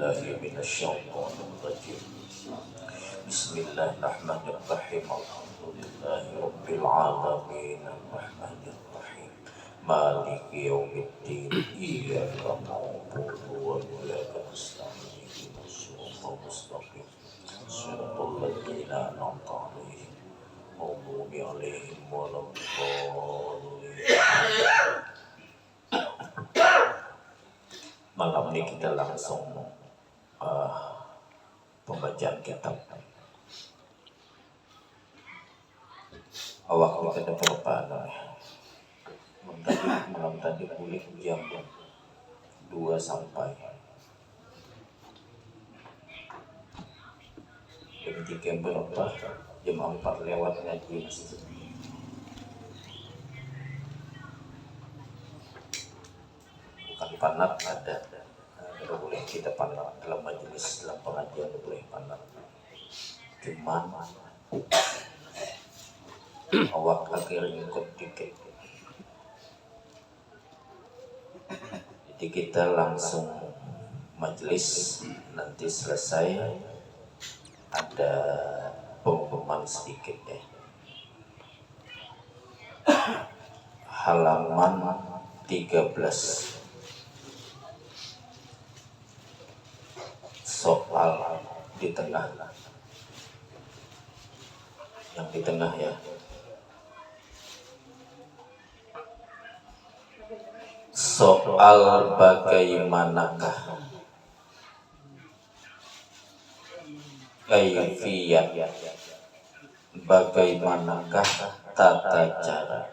billahi minasyaitonir rajim. Bismillahirrahmanirrahim. Alhamdulillahi rabbil alamin. Arrahmanir rahim. Maliki yaumiddin. Iyyaka na'budu wa iyyaka nasta'in. Ihdinas siratal mustaqim. Shiratal ladzina an'amta 'alaihim ghairil maghdubi 'alaihim waladdallin. Malam ini kita langsung pembacaan kitab. Waktu kita berapa? Malam tadi pulih jam 2 sampai jam 3 berapa? Jam 4 lewat ngaji masih. Bukan panat ada. Tidak boleh kita panat dalam majelis, dalam pengajian tidak boleh panat. Cuman awak akhirnya ikut dikit. Jadi kita langsung majelis, nanti selesai ada pengumuman sedikit ya. Halaman 13. Soal di tengah, yang di tengah ya. Soal bagaimanakah kaifiyat, bagaimanakah tata cara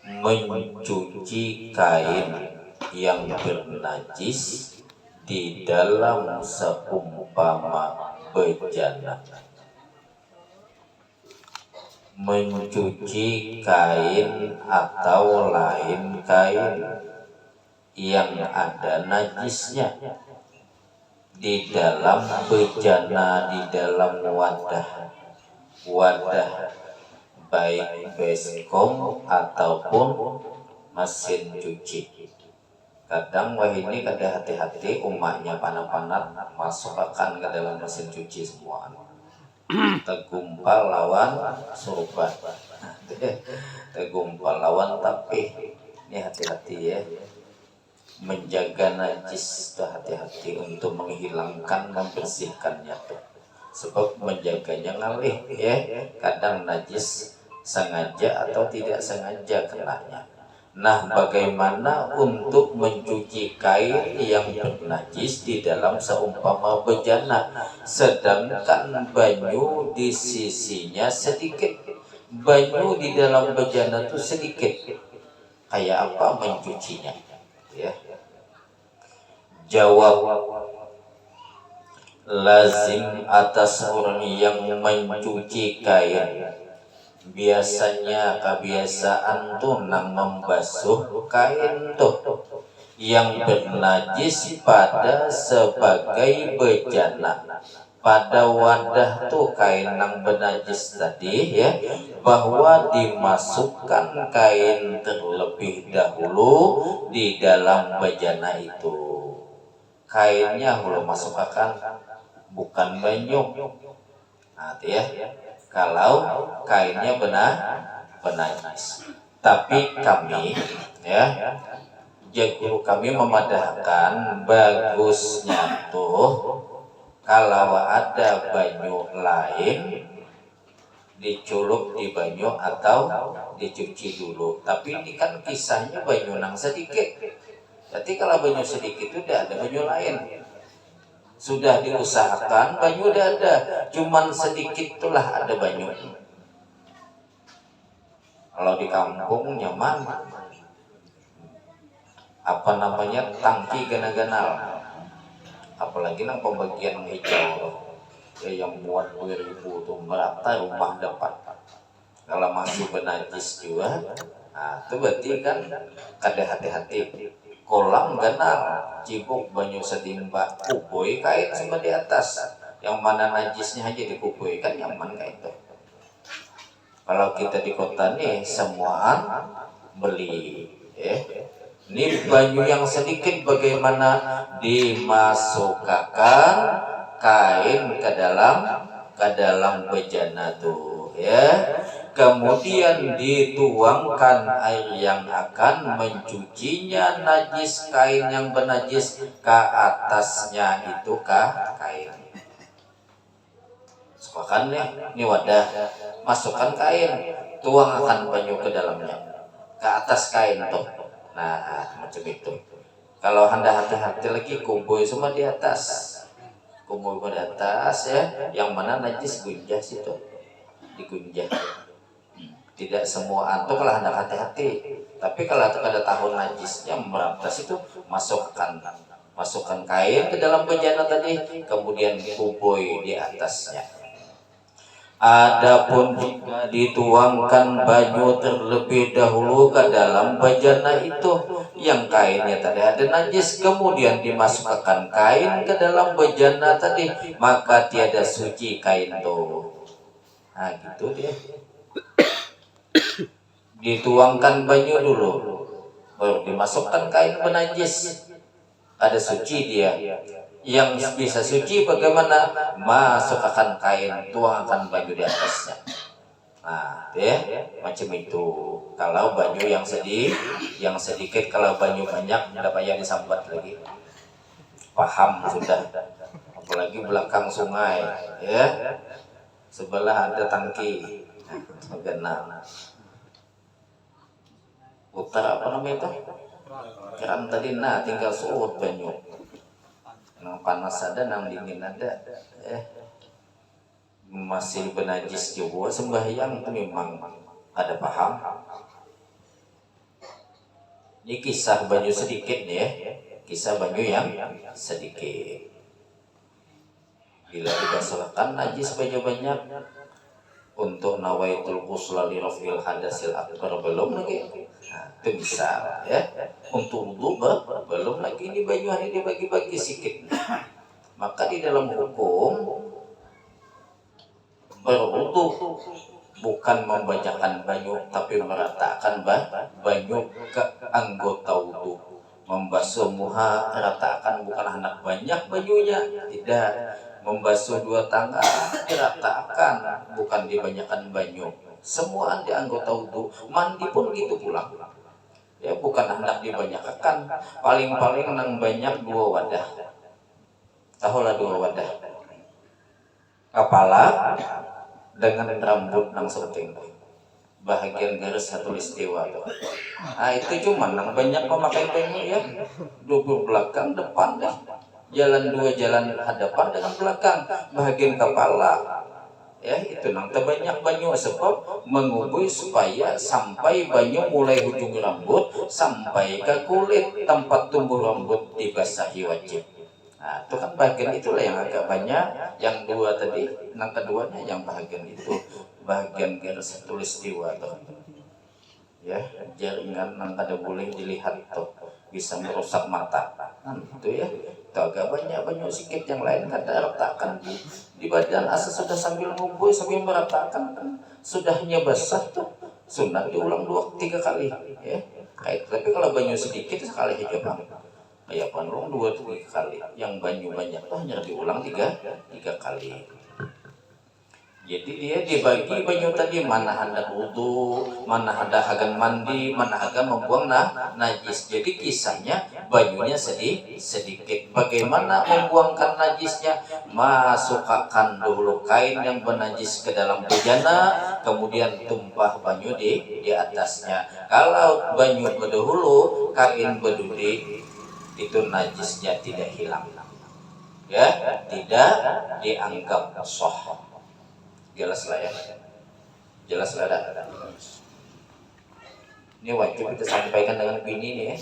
mencuci kain yang bernajis di dalam seumpama bejana. Mencuci kain atau lain kain yang ada najisnya di dalam bejana, di dalam wadah baik baskom ataupun mesin cuci. Kadang wah ini kada hati-hati umatnya panah-panah masukkan ke dalam mesin cuci semua. Tegumpal lawan surban. Tegumpal lawan tapi ini hati-hati ya. Menjaga najis itu hati-hati untuk menghilangkan, membersihkannya tuh. Sebab menjaganya ngalih ya. Kadang najis sengaja atau tidak sengaja kenanya. Nah, bagaimana untuk mencuci kain yang bernajis di dalam seumpama bejana, sedangkan banyu di sisinya sedikit, banyu di dalam bejana itu sedikit. Kayak apa mencucinya? Ya. Jawab, lazim atas orang yang mencuci kain, biasanya kebiasaan tuh nang membasuh kain tuh yang bernajis pada sebagai bejana, pada wadah tuh kain nang bernajis tadi ya, bahwa dimasukkan kain terlebih dahulu di dalam bejana itu. Kainnya belum masukkan, bukan banyu. Nah, ya. Kalau kainnya benar najis. Tapi kami ya, guru kami memadahkan bagusnya tuh kalau ada banyu lain dicelup di banyu atau dicuci dulu. Tapi ini kan kisahnya banyu nang sedikit. Jadi kalau banyu sedikit itu udah ada banyu lain. Sudah diusahakan banyu udah ada, cuman sedikit itulah ada banyu. Kalau di kampung nyaman, apa namanya, tangki ganal-ganal, apalagi nang pembagian hijau ya, yang buat 2000 tuh merata rumah dapat. Kalau masih bernajis juga, nah itu berarti kan kada hati-hati. Kolam ganal, cibuk banyu setimba, kuboi kain semua di atas. Yang mana najisnya aja dikuboi, kan nyaman kayak itu. Kalau kita di kota nih semuaan beli, Ini banyu yang sedikit bagaimana dimasukkan kain ke dalam bejana tuh ya. Kemudian dituangkan air yang akan mencucinya najis kain yang bernajis ke atasnya itu kain. Masukkan nih, ini wadah, masukkan kain, tuangkan banyu ke dalamnya, ke atas kain tuh. Nah, macam itu. Kalau Anda hati-hati lagi, kumpul semua di atas, kumpul di atas ya, yang mana najis gunjah situ, digunjah. Tidak semua antum kalau Anda hati-hati. Tapi kalau ada tahun najisnya merampas itu, masukkan kain ke dalam bejana tadi, kemudian kuboi di atasnya. Adapun jika dituangkan banyu terlebih dahulu ke dalam bejana itu yang kainnya tadi ada najis, kemudian dimasukkan kain ke dalam bejana tadi, maka tiada suci kain itu. Nah gitu dia. Dituangkan banyu dulu, baru dimasukkan kain penajis, ada suci dia. Yang bisa suci bagaimana? Masukkan kain, tuangkan banyu di atasnya. Nah, ya, macam itu. Kalau banyu yang sedikit, kalau banyu banyak, tidak payah disambat lagi. Paham sudah. Apalagi belakang sungai, ya. Sebelah ada tangki. Nah, putar apa namanya itu? Keran tadi, nah tinggal suut banyu. Nang panas ada, nang dingin ada. Masih benajis juga sembahyang itu memang ada paham. Ini kisah banyu sedikit nih ya, kisah banyu yang sedikit. Bila dibasuhkan najis banyu banyak untuk nawaitul ghusla li raf'il hadasil akbar belum lagi. Nah, itu misal ya. Untuk wudu belum lagi, ini banyu hanya dibagi-bagi sedikit. Maka di dalam hukum berwudu bukan membacakan banyu, tapi meratakan banyu ke anggota wudu. Membasuh muha ratakan, bukan anak banyak banyunya, tidak. Membasuh dua tangan diratakan, bukan dibanyakan banyu. Semua di anggota wudu. Mandi pun gitu pulang. Ya bukan hendak dibanyakan, paling-paling nang banyak 2 wadah. Tahulah 2 wadah. Kepala dengan rambut nang sepenting. Bahagian garis satu istiwa tuh. Nah itu cuma nang banyak memakai banyu ya. Dubur belakang depan deh. Jalan 2 jalan hadapan dengan belakang. Bahagian kepala ya itu nang terbanyak banyu, sebab mengubui supaya sampai banyu mulai ujung rambut sampai ke kulit tempat tumbuh rambut dibasahi wajib. Nah itu kan bagian itulah yang agak banyak. Yang 2 tadi, nang keduanya yang bagian itu, bagian garis tulistiwa tuh ya, jaringan nang kada boleh dilihat tuh, bisa merusak mata. Itu ya, itu agak banyak sedikit. Yang lain kada ratakan di badan asal sudah sambil ngubui sambil meratakan kan sudahnya basah tuh, sunat diulang 2-3 kali ya kayak. Tapi kalau banyu sedikit sekali aja bang, kayak panrong 2-3 kali. Yang banyu banyak tuh hanya diulang 3 kali. Jadi dia dibagi banyu tadi, mana hendak wudu, mana hendak akan mandi, mana akan membuang najis. Jadi kisahnya banyunya sedikit. Bagaimana membuangkan najisnya? Masukkan dulu kain yang bernajis ke dalam bejana, kemudian tumpah banyu di atasnya. Kalau banyu berdahulu, kain berduri, itu najisnya tidak hilang. Ya, tidak dianggap sah. Jelas lah ya, jelas lah ada. Ini wajib kita sampaikan dengan bini nih ya,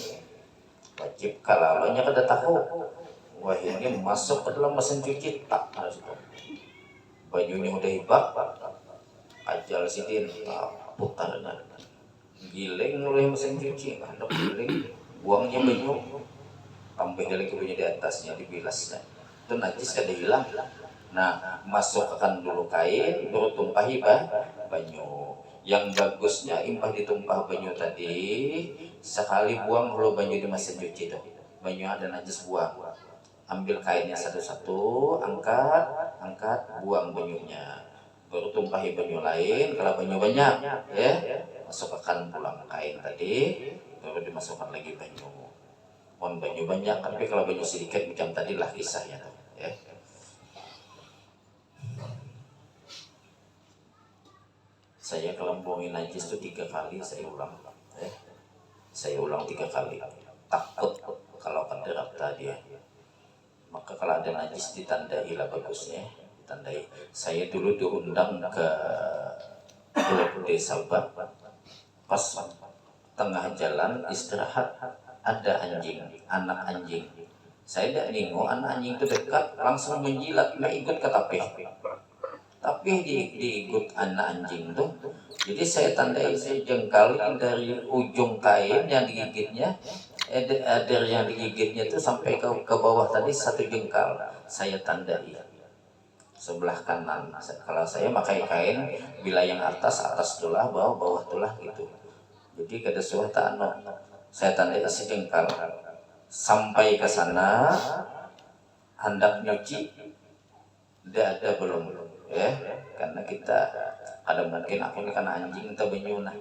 wajib. Kalau nya kada tahu, wah ini masuk ke dalam mesin cuci tak harus bajunya udah hibak, ajal sidin putar dan giling oleh mesin cuci, ada giling, buangnya baju, tambah lagi baju di atasnya, dibilasnya, itu najis kada hilang. Nah, masukkan dulu kain, baru tumpahi banyu. Yang bagusnya impah ditumpah banyu tadi, sekali buang lo banyu di mesin cuci tuh. Banyu ada najis buang. Ambil kainnya satu-satu, angkat, buang banyunya. Baru tumpahi banyu lain, kalau banyu banyak, ya, masukkan pulang kain tadi, baru dimasukkan lagi banyu. Mohon banyu banyak, tapi kalau banyu sedikit macam tadi lah kisahnya tuh, ya. Saya kalau buangin najis itu 3 kali saya ulang, ya. Saya ulang 3 kali. Takut kalau kederap tadi, ya. Maka kalau ada najis ditandai lah bagusnya, ditandai. Saya dulu diundang ke Pulau Desa pas tengah jalan istirahat ada anjing, anak anjing. Saya tidak nengok anak anjing itu dekat, langsung menjilat, nggak ikut ke tapi diikut anak anjing tuh. Jadi saya tandai, saya jengkali dari ujung kain yang digigitnya, dari yang digigitnya itu sampai ke bawah tadi 1 jengkal. Saya tandai sebelah kanan. Kalau saya pakai kain, bila yang atas tulah, bawah tulah gitu. Jadi kada suah tanah. Saya tandai sejengkal. Sampai ke sana, hendak nyuci, tidak ada belum. Ya, karena kita ada mungkin aku ini karena anjing atau benyunah,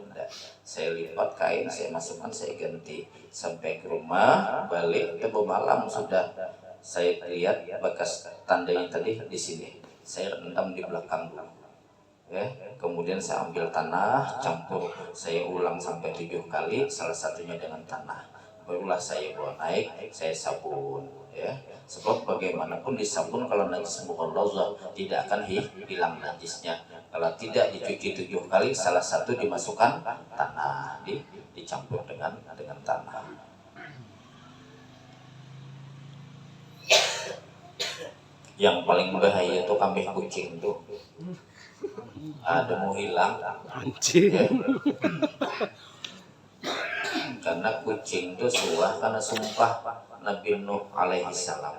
saya lipat kain, saya masukkan, saya ganti sampai ke rumah, balik itu malam sudah saya lihat bekas tandanya tadi di sini, saya rendam di belakang, ya, kemudian saya ambil tanah campur, saya ulang sampai 7 kali, salah satunya dengan tanah, barulah saya bawa naik, saya sabun, ya. Sebab bagaimanapun disabun kalau najis mughalladhah tidak akan hilang najisnya. Kalau tidak dicuci 7 kali, salah satu dimasukkan tanah, dicampur dengan tanah. Yang paling bahaya itu kambing kucing tuh. Ada mau hilang. Anjing. Ya. Karena kucing itu suah karena sumpah Nabi Nuh alaihi salam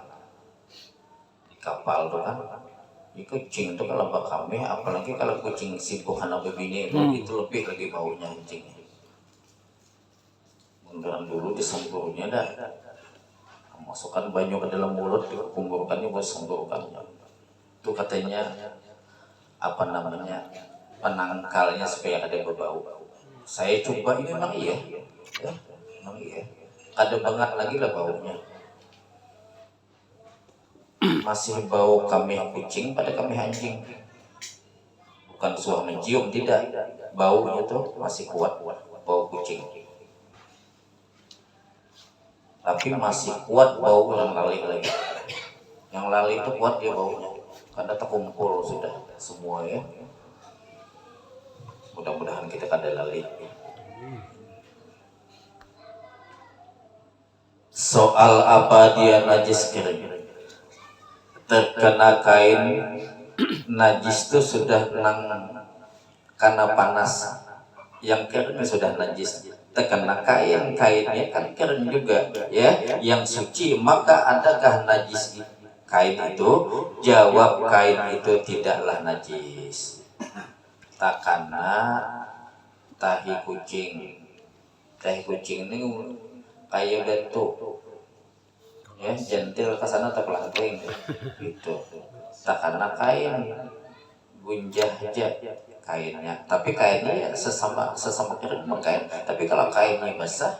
di kapal tuh kan, ini kucing tuh kalau bakame, apalagi kalau kucing sibuk anak begini itu lebih lagi baunya kucing. Munduran dulu disemburnya dah, masukkan banyu ke dalam mulut, dikumpulkannya buat semburkannya. Itu katanya apa namanya penangkalnya supaya ada berbau. Saya coba ini memang iya, ya, memang iya. Ada banget lagi lah baunya. Masih bau kamih kucing pada kamih anjing. Bukan suah mencium, tidak. Baunya tuh masih kuat bau kucing. Tapi masih kuat bau yang lali lagi. Yang lali itu kuat dia baunya. Karena terkumpul sudah semua, ya. Mudah-mudahan kita kada lali. Soal apa dia najis kering, terkena kain najis itu sudah karena panas, yang kering sudah najis, terkena kainnya kan kering juga, ya, yang suci, maka adakah najis kain itu? Jawab, kain itu tidaklah najis. Takana tahi kucing ini kayak bentuk, ya, jentil ke sana terpelanting gitu. Tak karena kain gunjah aja kainnya, tapi kainnya ya sesama kering kain. Tapi kalau kainnya basah,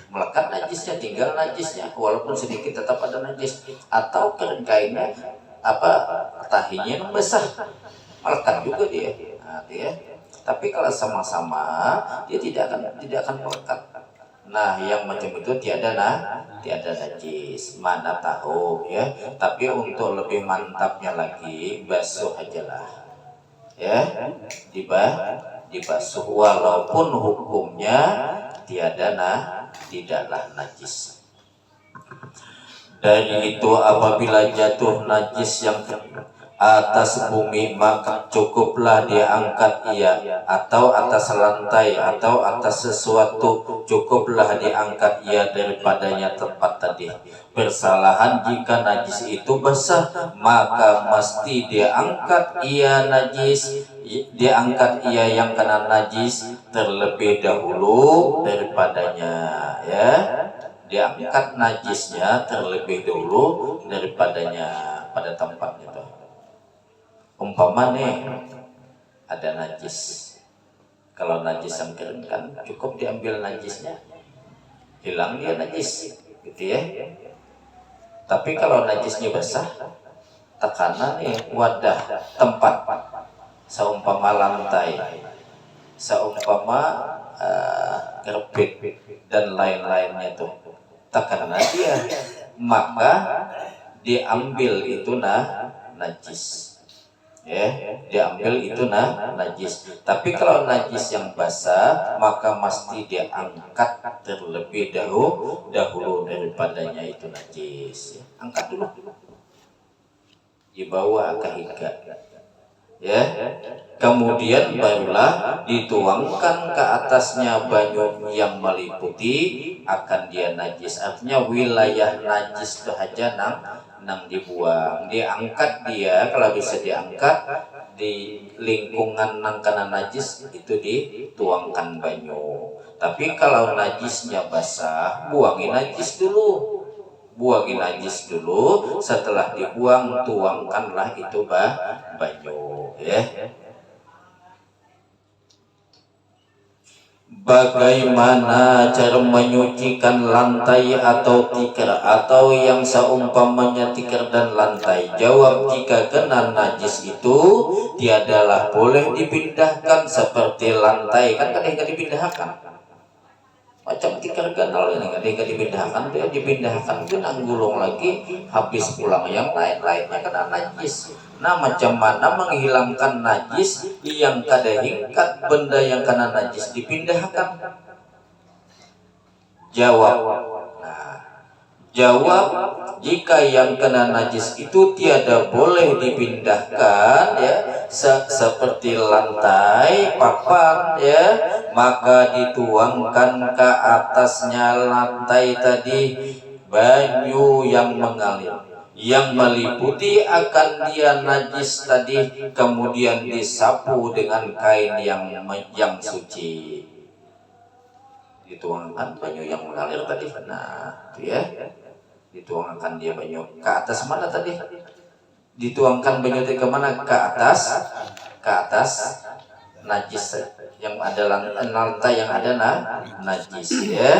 melekat najisnya, tinggal najisnya, walaupun sedikit tetap ada najis. Atau kering kainnya tahinya basah, melekat juga dia. Nah, dia. Tapi kalau sama-sama dia tidak akan melekat. Nah, yang macam itu tiada najis, mana tahu, ya. Tapi untuk lebih mantapnya lagi, basuh aja lah, ya, dibasuh walaupun hukumnya tidaklah najis. Dari itu apabila jatuh najis yang atas bumi, maka cukuplah dia angkat ia, atau atas lantai atau atas sesuatu, cukuplah diangkat ia daripadanya tempat tadi. Persalahan jika najis itu basah, maka mesti dia angkat ia najis, dia angkat ia yang kena najis terlebih dahulu daripadanya, ya. Dia angkat najisnya terlebih dahulu daripadanya pada tempatnya itu. Umpama nih ada najis, kalau najis yang kering kan cukup diambil najisnya, hilang dia najis, gitu ya. Tapi kalau najisnya basah, tekanan nih wadah tempat, seumpama lantai, seumpama kerpit dan lain-lainnya tuh, tekanan dia, maka diambil itu najis. Ya, diambil itu najis. Tapi kalau najis yang basah, maka mesti dia angkat terlebih dahulu daripadanya itu najis. Angkat dulu, dibawa ke hingga, ya. Kemudian barulah dituangkan ke atasnya banyu yang meliputi akan dia najis. Artinya wilayah najis itu aja nang dibuang, diangkat dia, kalau bisa diangkat di lingkungan nang kena najis itu dituangkan banyu. Tapi kalau najisnya basah, buangin najis dulu, setelah dibuang tuangkanlah itu banyu, ya. Bagaimana cara menyucikan lantai atau tikar atau yang seumpamanya tikar dan lantai? Jawab, jika kena najis itu tiadalah boleh dipindahkan seperti lantai, kan kadang-kadang dipindahkan. Macam tikar ganal ini kadang-kadang dipindahkan ke nanggulung lagi, habis pulang yang lain-lainnya kena najis. Nah, macam mana menghilangkan najis yang kada hingkat benda yang kena najis dipindahkan? Jawab, jika yang kena najis itu tiada boleh dipindahkan, ya, seperti lantai, papan, ya, maka dituangkan ke atasnya lantai tadi banyu yang mengalir, yang meliputi akan dia najis tadi, kemudian disapu dengan kain yang suci. Dituangkan banyu yang mengalir tadi, nah itu ya, dituangkan dia banyu ke atas mana tadi? Dituangkan banyu ke mana? Ke atas najis yang ada lantai yang ada najis, ya.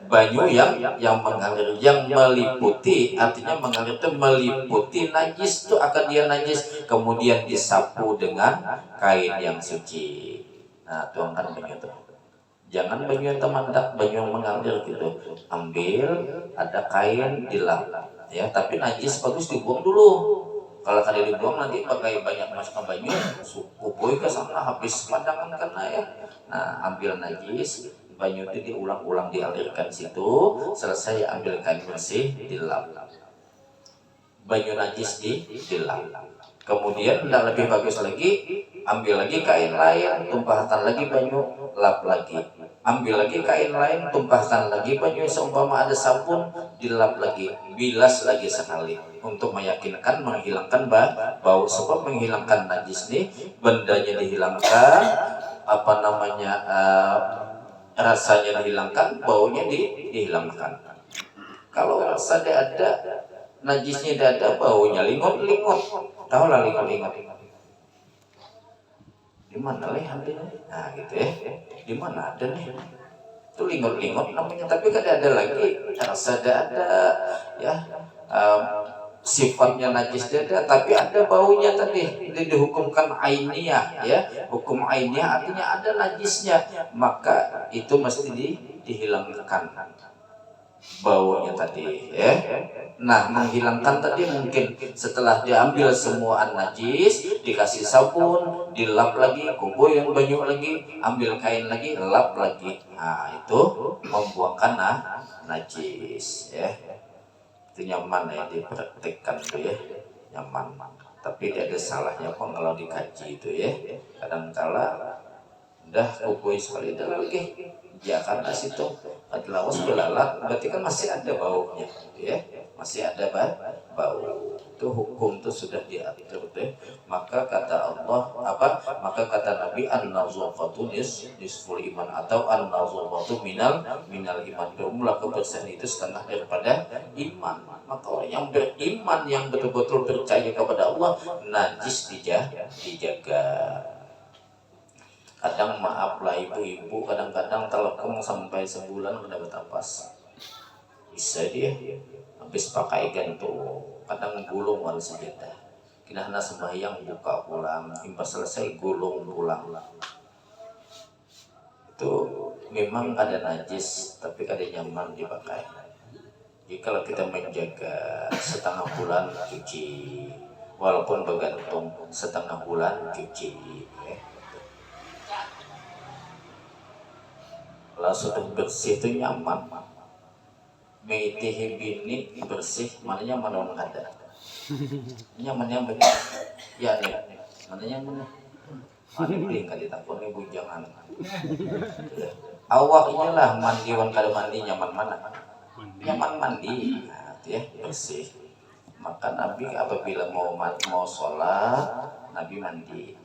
Banyu yang mengalir, yang meliputi, artinya mengalir itu meliputi najis itu akan dia najis, kemudian disapu dengan kain yang suci. Nah, tuangkan banyu itu. Jangan banyu yang temandak, banyu yang mengalir gitu. Ambil, ada kain, dilap, ya. Tapi najis bagus dibuang dulu. Kalau kada dibuang nanti pakai banyak masukkan banyu, kupui ke sana habis pandangan kena, ya. Nah, ambil najis, banyu itu diulang-ulang dialirkan situ, selesai ambil kain bersih, dilap. Banyu najis dilap. Kemudian tidak lebih bagus lagi, ambil lagi kain lain, tumpahkan lagi banyu, lap lagi. Ambil lagi kain lain, tumpahkan lagi banyu, seumpama ada sabun, dilap lagi, bilas lagi sekali untuk meyakinkan menghilangkan bau. Sebab menghilangkan najis nih, bendanya dihilangkan, rasanya dihilangkan, baunya dihilangkan. Kalau rasa ada, najisnya ada, baunya lingot-lingot. Tahu lah lingot-lingot. Di mana leh ambilnya? Nah gitu ya. Di mana ada nih? Itu lingot-lingot namanya. Tapi kan ada lagi rasa ada, ya. Sifatnya najis ada, tapi ada baunya tadi. Ini dihukumkan ainiyah, ya. Hukum ainiyah artinya ada najisnya, maka itu mesti dihilangkan baunya tadi, ya. Nah, menghilangkan tadi mungkin setelah diambil semua najis, dikasih sabun, dilap lagi, kubur yang banyu lagi, ambil kain lagi, lap lagi. Nah, itu membuangkan najis, ya. Itu nyaman ya dipraktikkan tuh, ya. Nyaman. Tapi tidak ada salahnya pun kalau dikaji itu ya. Kadang-kala udah kubui sekali dah lagi ya karena situ adalah was belalat berarti kan masih ada baunya ya, masih ada bau itu hukum itu sudah diatur deh. Maka kata Allah maka kata Nabi an-nazafatu nisful iman atau an-nazafatu minal iman. Bermula kebersihan itu setengah daripada iman. Maka orang yang beriman yang betul-betul percaya kepada Allah najis dijaga. Kadang maaf lah ibu-ibu kadang-kadang telekom sampai sebulan udah betapas bisa dia habis pakai gantung kadang gulung wal sejadah kinahna sembahyang buka pulang impas selesai gulung pulang. Itu memang ada najis tapi ada nyaman dipakai. Jadi kalau kita menjaga setengah bulan cuci walaupun bergantung setengah bulan cuci kalau sudah bersih itu nyaman. Meitihi bini bersih, mananya mana orang ada. Nyamannya benar. Ya nih, mananya mana? Mana beli kali takut nih bujangan. Awaknya lah mandiwan kada mandi nyaman mana? Nyaman mandi, nah, ya bersih. Maka Nabi apabila mau sholat, Nabi mandi.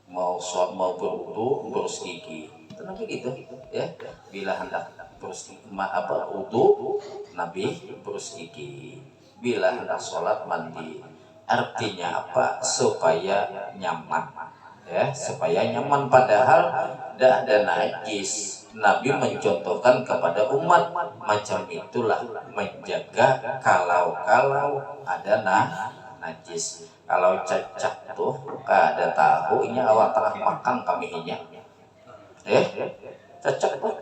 Mau berwudu, berus gigi. Nabi gitu ya, bila hendak berus wudu Nabi berus gigi, bila hendak sholat mandi. Artinya apa? Supaya nyaman ya, supaya nyaman padahal tidak ada najis. Nabi mencontohkan kepada umat macam itulah menjaga kalau ada najis. Kalau cacak tuh ada tahu ini awal tengah makan kami hinya cacak tuh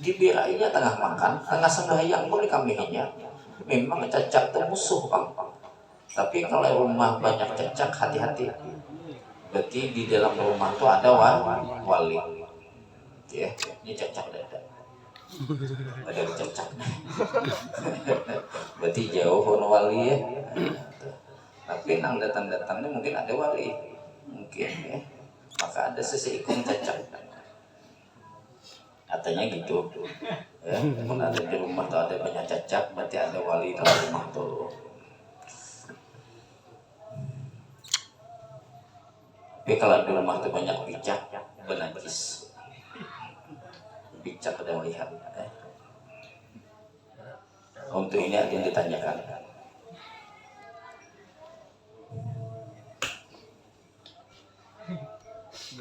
dibirainya tengah makan tengah sembahyang boleh kami hinya. Memang cacak itu musuh bang. Tapi kalau rumah banyak cacak hati-hati. Berarti di dalam rumah itu ada wali. Ya, ini cacak dada. Ada cacak. Berarti jauh pun wali ya. Tapi nang datang-datangnya mungkin ada wali. Mungkin ya. Maka ada seseikung cacak. Katanya gitu. Ya, kalau ada di rumah tuh ada banyak cacak, berarti ada wali dalam rumah tuh. Tapi kalau di rumah tuh banyak picak, benajis. Picak ada melihat. Untuk ini ada yang ditanyakan.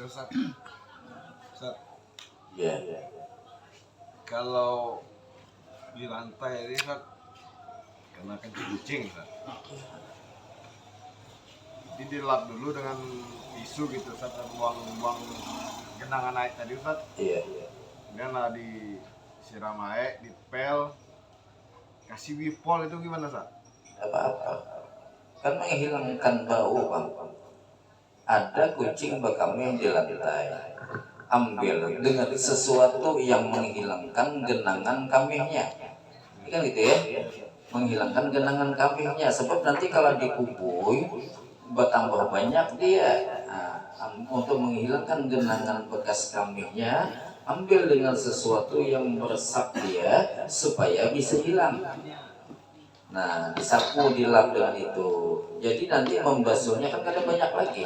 Ustaz. Ya. Kalau di lantai ini Ustaz kena kencing Ustaz. Jadi dilap dulu dengan tisu gitu Ustaz, buang genangan air tadi Ustaz. Iya. Kemudian lah disiram air, dipel, kasih wipol itu gimana Ustaz? Apa-apa. Kan menghilangkan bau bang. Ada kucing berkami di lantai, ambil dengan sesuatu yang menghilangkan genangan kambingnya, kan gitu ya, menghilangkan genangan kambingnya. Sebab nanti kalau dikubur bertambah banyak dia. Nah, untuk menghilangkan genangan bekas kambingnya, ambil dengan sesuatu yang meresap dia supaya bisa hilang. Nah, disapu, dilap dengan itu. Jadi nanti membasuhnya kan kadang banyak lagi.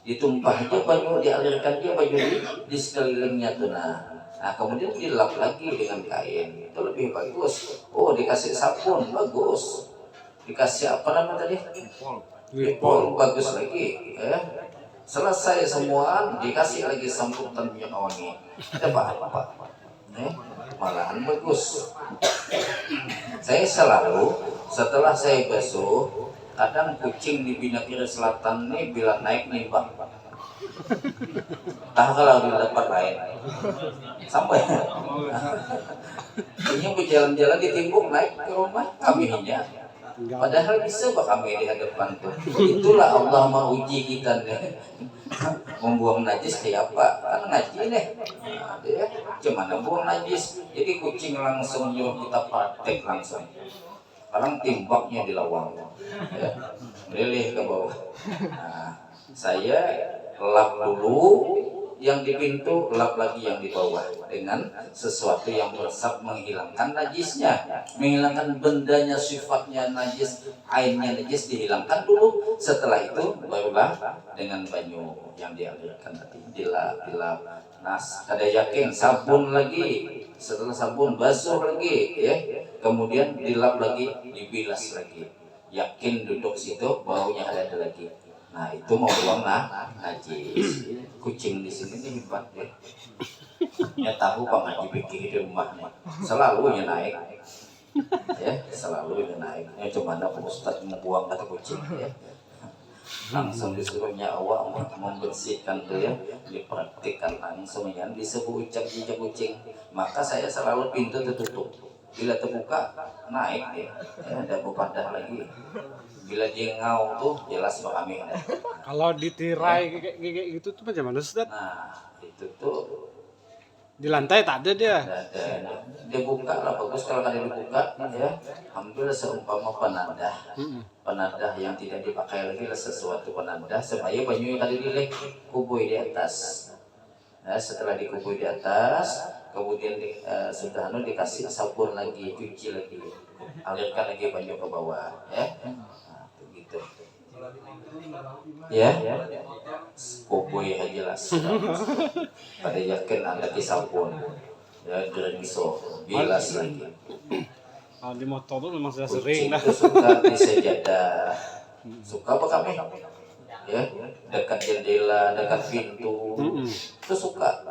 Ditumpah aja banyu, dialirkan dia banyu di sekelilingnya tuh. Nah, kemudian dilap lagi dengan kain. Itu lebih bagus. Oh, dikasih sabun, bagus. Dikasih apa namanya tadi? Wipol, bagus lagi. Selesai semua, dikasih lagi samputan minyak wangi. Ada apa? Malahan bagus. Saya selalu setelah saya basuh, kadang kucing di Bina Kiri Selatan nih bila naik nih bang, kalau di tempat lain sampai ini berjalan-jalan di timbuk naik ke rumah kami hinya. Padahal bisa pak kami di hadapan tuh. Itulah Allah mau uji kita nih. Membuang najis kayak apa? Kan ngaji nih. Ya, gimana buang najis? Jadi kucing langsung nyuruh kita praktek langsung. orang timbaknya di lawang, ya, meleleh ke bawah. Nah, saya lap dulu yang di pintu, lap lagi yang di bawah dengan sesuatu yang meresap menghilangkan najisnya, menghilangkan bendanya, sifatnya najis, airnya najis dihilangkan dulu. Setelah itu barulah dengan banyu yang dialirkan tadi dilap. Nah, kada yakin sabun lagi, setelah sabun basuh lagi, ya, kemudian dilap lagi, dibilas lagi. Yakin duduk situ baunya ada lagi. Nah itu mau buang najis. Kucing di sini nih hebat deh. Ya tahu Pak Ngaji pikir di rumahnya selalu ya naik, ya selalu ya naik. Ya cuma ada Ustaz membuang kata kucing, ya langsung disuruhnya awak membersihkan tuh, ya dipraktikkan langsung ya disebut ucap kucing. Maka saya selalu pintu tertutup. Bila terbuka naik dia, ya, ada bepadah lagi. Bila dia ngau tuh jelas kami. Kalau ditirai kayak gitu tuh bagaimana Ustaz? Nah itu tuh Di lantai tak ada dia. Dia buka lah bagus kalau kada dibuka, ya ambil seumpama penadah yang tidak dipakai lagi lah, sesuatu penadah supaya banyu yang kada dilek kubui di atas. Nah, setelah dikubui di atas, kemudian sudah dikasih sabun lagi, cuci lagi, alirkan lagi banyu ke bawah, ya. Nah, begitu. Ya, kubui aja jelas. Pada yakin ada di sabun, ya geriso, bilas lagi. Kalau di motor tuh memang sudah Kucing sering dah. itu suka di sejadah, suka apa kami? Ya, dekat jendela, dekat pintu, itu suka.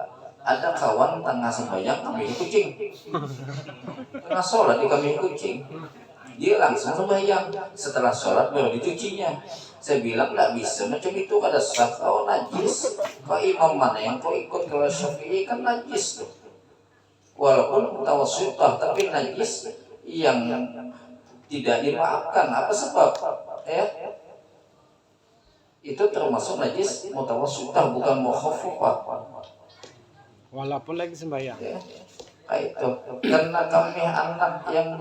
Ada kawan tengah sembahyang kambing kucing, tengah sholat di kambing kucing, dia langsung sembahyang. Setelah sholat baru dicucinya. Saya bilang nggak bisa macam itu, kada sah, kau najis. Kau imam mana yang kau ikut? Kalau Syafi'i kan najis tuh, walaupun mutawassithah tapi najis yang tidak dimaafkan. Apa sebab? Ya, itu termasuk najis mutawassithah, bukan mukhaffafah. Walaupun lagi sembahyang. Ya, itu karena kami anak yang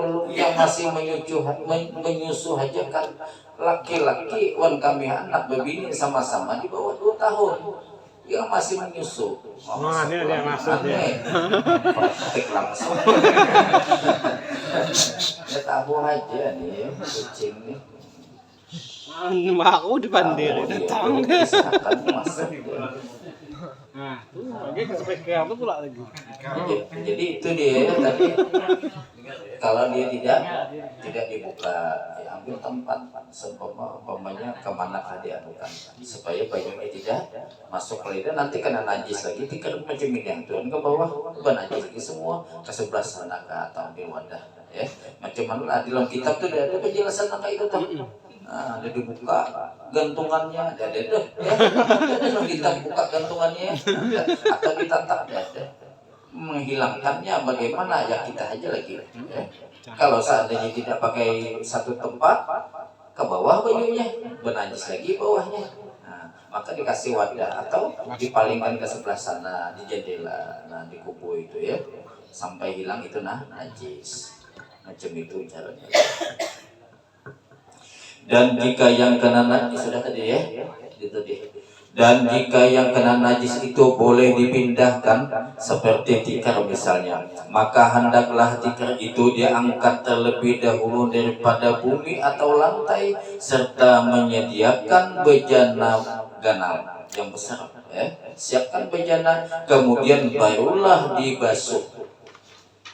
masih menyusu aja kan, laki-laki wan kami anak berbini sama-sama di bawah 2 tahun yang masih menyusu. Nah, ini dia maksud dia. Praktik langsung. Ya tahu aja nih kucing nih. Aku dipandir datang. Nah, tuh lagi ke speaker itu pula lagi. Jadi itu dia tadi, kalau dia tidak dibuka, ya ambil tempat seumpamanya kemanakah dianukan supaya banyunya tidak masuk ke lidah, nanti kena najis lagi, tikar macam ini turun ke bawah, najis lagi semua ke sebelah sana ke atau di wadah, ya macam mana di dalam kitab tuh ada penjelasan tentang itu tuh. Nah, dia dibuka gantungannya, ada ya. Ada kita buka gantungannya, atau ditantang, ada. Menghilangkannya bagaimana ya kita aja lagi. Ya. Kalau seandainya tidak pakai satu tempat, ke bawah banyunya, bernajis lagi bawahnya. Nah, maka dikasih wadah atau dipalingkan ke sebelah sana di jendela, nah di kubu itu, ya, sampai hilang itu najis. Macam itu caranya. Dan jika yang kena najis sudah tadi, ya, itu dia. Dan jika yang kena najis itu boleh dipindahkan seperti tikar misalnya, maka hendaklah tikar itu diangkat terlebih dahulu daripada bumi atau lantai, serta menyediakan bejana ganal yang besar, ya. Siapkan bejana, kemudian barulah dibasuh.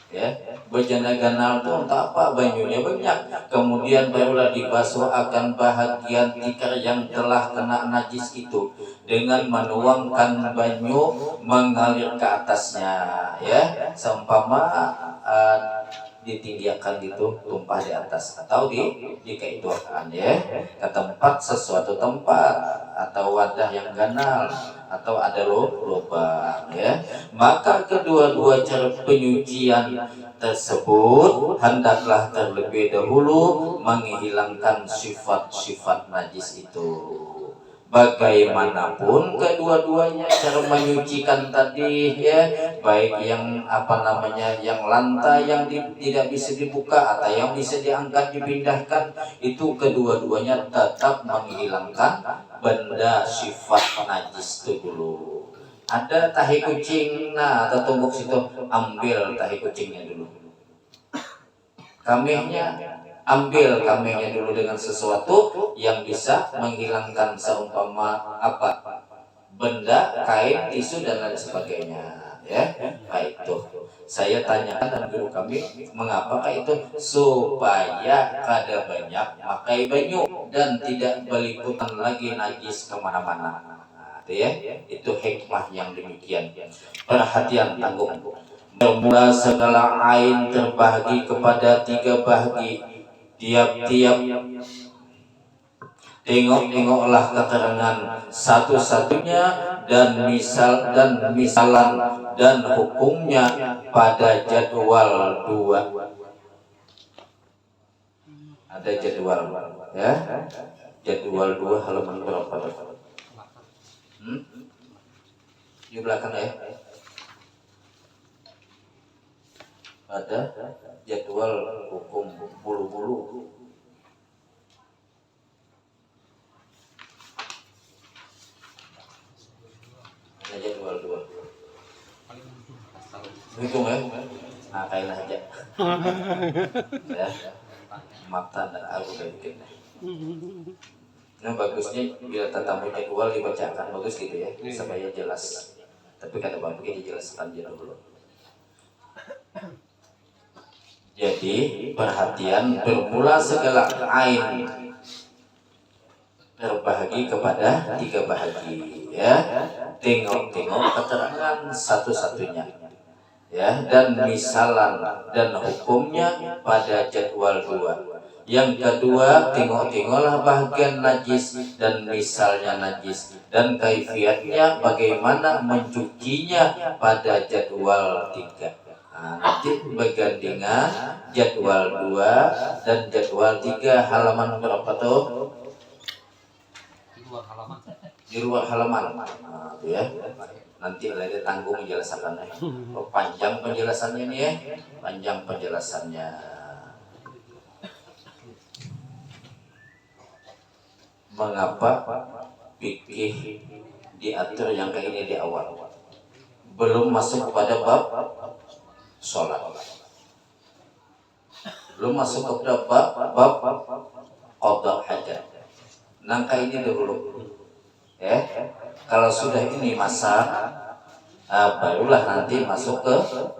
Ya, bejana ganal itu entah apa, banyunya banyak, kemudian barulah dibasuh akan bahagian tikar yang telah kena najis itu dengan menuangkan banyu mengalir ke atasnya, ya, seumpama ditinggikan gitu, tumpah di atas atau dikeituakan, ya, ke tempat, sesuatu tempat atau wadah yang ganal atau ada lubang, ya. Maka kedua-dua cara penyucian tersebut hendaklah terlebih dahulu menghilangkan sifat-sifat najis itu. bagaimanapun kedua-duanya cara menyucikan tadi ya, baik yang yang lantai yang tidak bisa dibuka atau yang bisa diangkat dipindahkan, itu kedua-duanya tetap menghilangkan benda sifat najis itu dulu. Ada tahi kucing, nah atau tumbuk situ, ambil tahi kucingnya dulu, kamehnya ambil kamehnya dulu dengan sesuatu yang bisa menghilangkan seumpama benda, kain, tisu dan lain sebagainya ya. Baik itu saya tanyakan dan guru kami, mengapakah itu? Supaya kada banyak pakai banyu dan tidak berliputan lagi najis kemana-mana. Nah, itu ya, itu hikmah yang demikian. Perhatian tanggung. Bermula segala ain terbahagi kepada 3 bahagi. Tiap-tiap tengok-tengoklah keterangan satu-satunya dan misalan dan hukumnya pada jadwal 2. Ada jadwal ya. Jadwal 2 halaman berapa? Di belakang ya. Ada jadwal hukum bulu-bulu. Ada jadwal 2. Hitung ya. Nah, kain aja. Ya. Mata dan aku udah bikin. Nah, bagusnya bila tatamu jadwal dibacakan bagus gitu ya, supaya jelas. Tapi kata Bang begini, dijelaskan aja dulu. Jadi perhatian, bermula segala ain terbahagi kepada 3 bahagi ya. Tengok-tengok keterangan satu-satunya ya, dan misalan dan hukumnya pada jadwal 2. Yang kedua, tengok-tengoklah bagian najis dan misalnya najis dan kaifiatnya bagaimana mencucinya pada jadwal 3. Nah, nanti bergandengan jadwal 2 dan jadwal 3 halaman berapa tuh? Di luar halaman. Nah, itu ya. Nanti lagi tanggung menjelaskannya. Oh, panjang penjelasannya nih ya. Panjang penjelasannya. Mengapa fikih diatur yang kayak ini di awal? Belum masuk pada bab sholat, belum masuk kepada bab qada hajat. Nangka ini dulu ya. Kalau sudah ini masak, barulah nanti masuk ke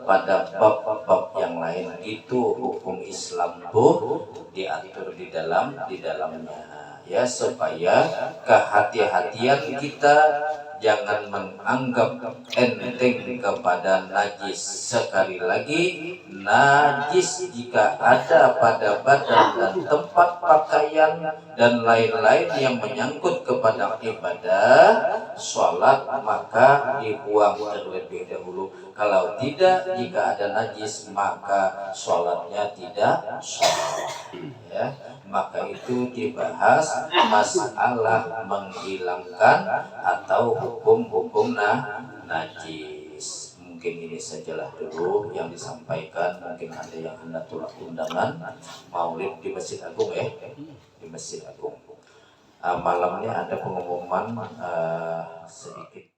pada bab-bab yang lain. Itu hukum Islam tuh diatur di dalamnya ya, supaya kehati-hatian kita jangan menganggap enteng kepada najis. Sekali lagi, najis jika ada pada badan dan tempat pakaian dan lain-lain yang menyangkut kepada ibadah sholat, maka dibuang terlebih dahulu. Kalau tidak, jika ada najis, maka sholatnya tidak sah ya. Maka itu dibahas masalah menghilangkan atau hukum-hukum najis. Mungkin ini sajalah dulu yang disampaikan. Mungkin ada yang hendak tolak undangan maulid di Masjid Agung ya, di Masjid Agung. Malamnya ada pengumuman sedikit.